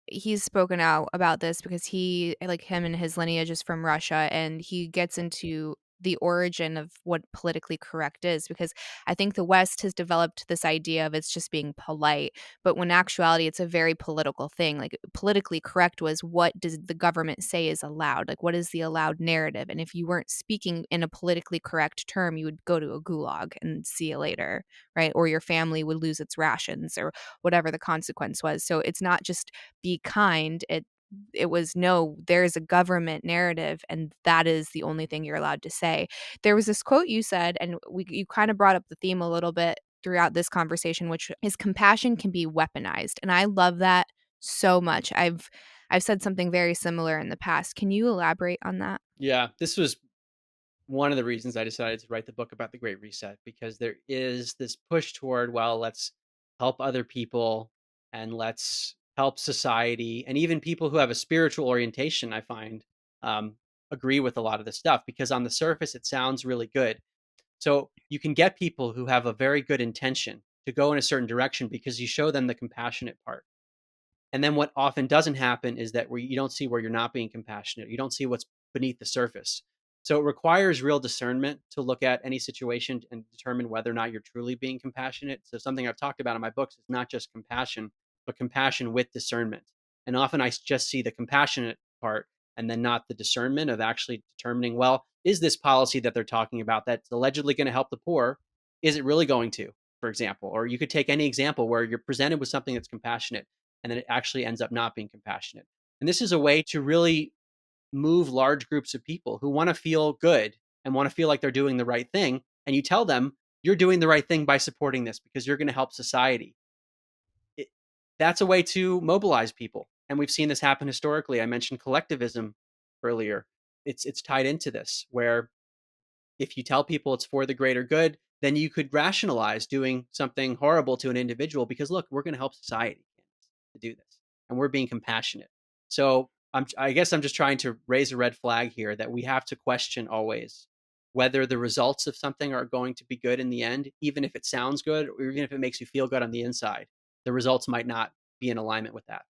he's spoken out about this because him and his lineage is from Russia, and he gets into the origin of what politically correct is, because I think the West has developed this idea of it's just being polite, but when actuality it's a very political thing. Like, politically correct was, what does the government say is allowed? Like, what is the allowed narrative? And if you weren't speaking in a politically correct term, you would go to a gulag and see you later, right? Or your family would lose its rations, or whatever the consequence was. So it's not just be kind. It was, no, there's a government narrative, and that is the only thing you're allowed to say. There was this quote you said, and you kind of brought up the theme a little bit throughout this conversation, which is compassion can be weaponized. And I love that so much. I've said something very similar in the past. Can you elaborate on that? Yeah, this was one of the reasons I decided to write the book about the Great Reset, because there is this push toward, well, let's help other people and let's help society. And even people who have a spiritual orientation, I find, um, agree with a lot of this stuff because on the surface, it sounds really good. So you can get people who have a very good intention to go in a certain direction because you show them the compassionate part. And then what often doesn't happen is that where you don't see where you're not being compassionate. You don't see what's beneath the surface. So it requires real discernment to look at any situation and determine whether or not you're truly being compassionate. So something I've talked about in my books is not just compassion, but compassion with discernment. And often just see the compassionate part and then not the discernment of actually determining, well, is this policy that they're talking about that's allegedly going to help the poor, is it really going to, for example? Or you could take any example where you're presented with something that's compassionate and then it actually ends up not being compassionate. And this is a way to really move large groups of people who want to feel good and want to feel like they're doing the right thing. And you tell them you're doing the right thing by supporting this because you're going to help society. It, that's a way to mobilize people. And we've seen this happen historically. I mentioned collectivism earlier. It's tied into this, where if you tell people it's for the greater good, then you could rationalize doing something horrible to an individual because look, we're going to help society to do this, and we're being compassionate. So I guess I'm just trying to raise a red flag here that we have to question always whether the results of something are going to be good in the end, even if it sounds good or even if it makes you feel good on the inside. The results might not be in alignment with that.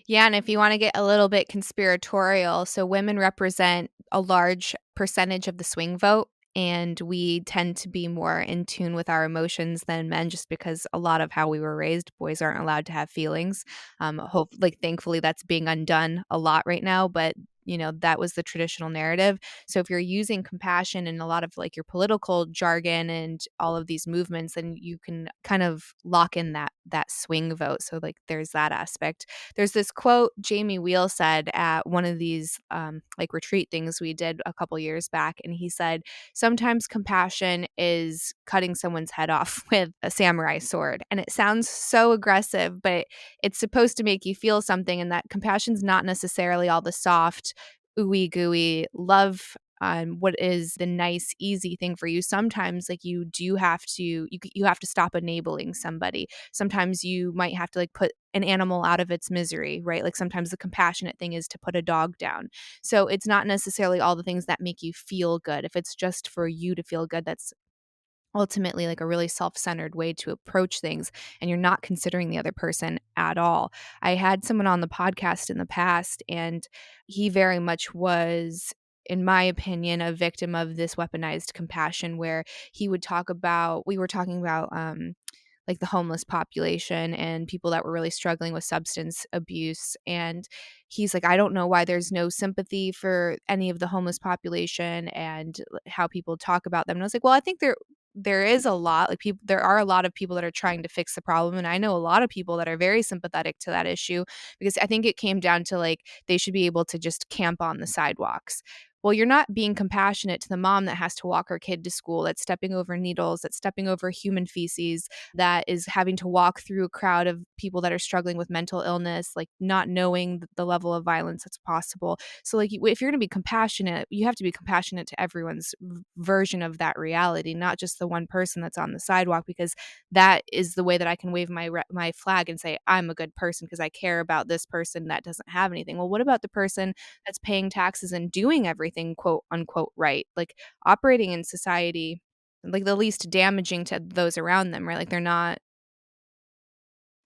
Yeah, and if you wanna get a little bit conspiratorial, so women represent a large percentage of the swing vote, and we tend to be more in tune with our emotions than men just because a lot of how we were raised, boys aren't allowed to have feelings. Thankfully, that's being undone a lot right now, but, that was the traditional narrative. So if you're using compassion in a lot of, like, your political jargon and all of these movements, then you can kind of lock in that swing vote, so, like, there's that aspect. There's this quote Jamie Wheel said at one of these, like, retreat things we did a couple years back, and he said, "Sometimes compassion is cutting someone's head off with a samurai sword." And it sounds so aggressive, but it's supposed to make you feel something, and that compassion's not necessarily all the soft, ooey gooey love, what is the nice, easy thing for you. Sometimes, like, you have to stop enabling somebody. Sometimes you might have to, like, put an animal out of its misery, right? Like, sometimes the compassionate thing is to put a dog down. So it's not necessarily all the things that make you feel good. If it's just for you to feel good, that's ultimately like a really self-centered way to approach things, and you're not considering the other person at all. I had someone on the podcast in the past, and he very much was, in my opinion, a victim of this weaponized compassion, where he would talk about we were talking about like the homeless population and people that were really struggling with substance abuse. And he's like, I don't know why there's no sympathy for any of the homeless population and how people talk about them. And I was like, well, I think there is a lot, like, people, there are a lot of people that are trying to fix the problem, and I know a lot of people that are very sympathetic to that issue, because I think it came down to, like, they should be able to just camp on the sidewalks. Well, you're not being compassionate to the mom that has to walk her kid to school, that's stepping over needles, that's stepping over human feces, that is having to walk through a crowd of people that are struggling with mental illness, like, not knowing the level of violence that's possible. So, like, if you're going to be compassionate, you have to be compassionate to everyone's version of that reality, not just the one person that's on the sidewalk, because that is the way that I can wave my flag and say I'm a good person because I care about this person that doesn't have anything. Well, what about the person that's paying taxes and doing everything quote unquote right? Like, operating in society, like, the least damaging to those around them, right? Like, they're not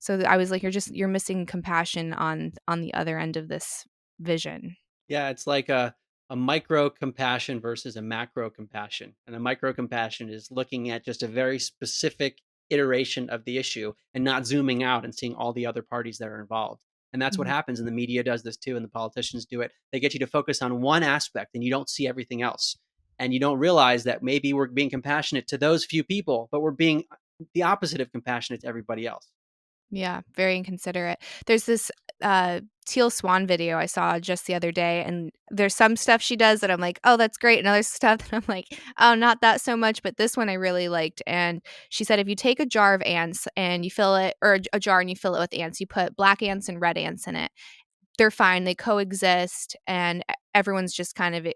So I was like, you're missing compassion on the other end of this vision. Yeah, it's like a micro compassion versus a macro compassion. And a micro compassion is looking at just a very specific iteration of the issue and not zooming out and seeing all the other parties that are involved. And that's what Mhm. happens. And the media does this too, and the politicians do it. They get you to focus on one aspect and you don't see everything else. And you don't realize that maybe we're being compassionate to those few people, but we're being the opposite of compassionate to everybody else. Yeah, very inconsiderate. There's this, Teal Swan video I saw just the other day, and there's some stuff she does that I'm like, "Oh, that's great," and other stuff that I'm like, "Oh, not that so much," but this one I really liked, and she said if you take a jar of ants and you fill it or a jar and you fill it with ants, you put black ants and red ants in it, they're fine, they coexist, and everyone's just kind of,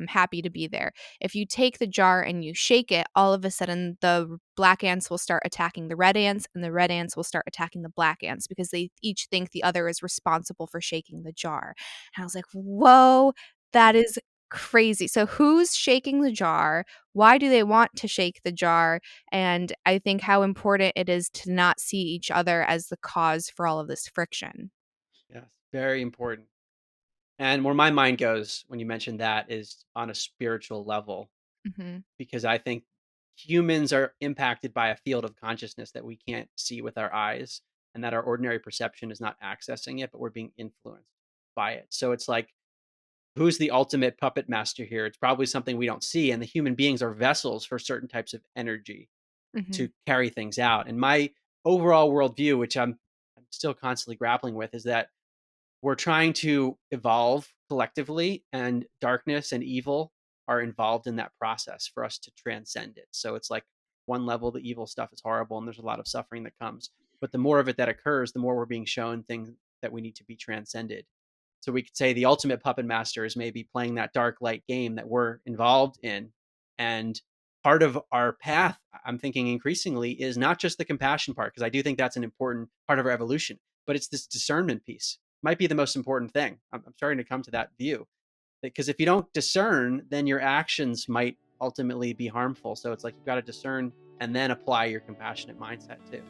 happy to be there. If you take the jar and you shake it, all of a sudden the black ants will start attacking the red ants, and the red ants will start attacking the black ants because they each think the other is responsible for shaking the jar. And I was like, "Whoa, that is crazy." So who's shaking the jar? Why do they want to shake the jar? And I think how important it is to not see each other as the cause for all of this friction. Yes, very important. And where my mind goes when you mention that is on a spiritual level, Mhm. because I think humans are impacted by a field of consciousness that we can't see with our eyes and that our ordinary perception is not accessing it, but we're being influenced by it. So it's like, who's the ultimate puppet master here? It's probably something we don't see. And the human beings are vessels for certain types of energy to Mhm. carry things out. And my overall worldview, which I'm still constantly grappling with, is that we're trying to evolve collectively, and darkness and evil are involved in that process for us to transcend it. So it's like, one level, the evil stuff is horrible and there's a lot of suffering that comes, but the more of it that occurs, the more we're being shown things that we need to be transcended. So we could say the ultimate puppet master is maybe playing that dark light game that we're involved in. And part of our path, I'm thinking increasingly, is not just the compassion part, because I do think that's an important part of our evolution, but it's this discernment piece might be the most important thing. I'm starting to come to that view, because if you don't discern, then your actions might ultimately be harmful. So it's like you've got to discern and then apply your compassionate mindset too.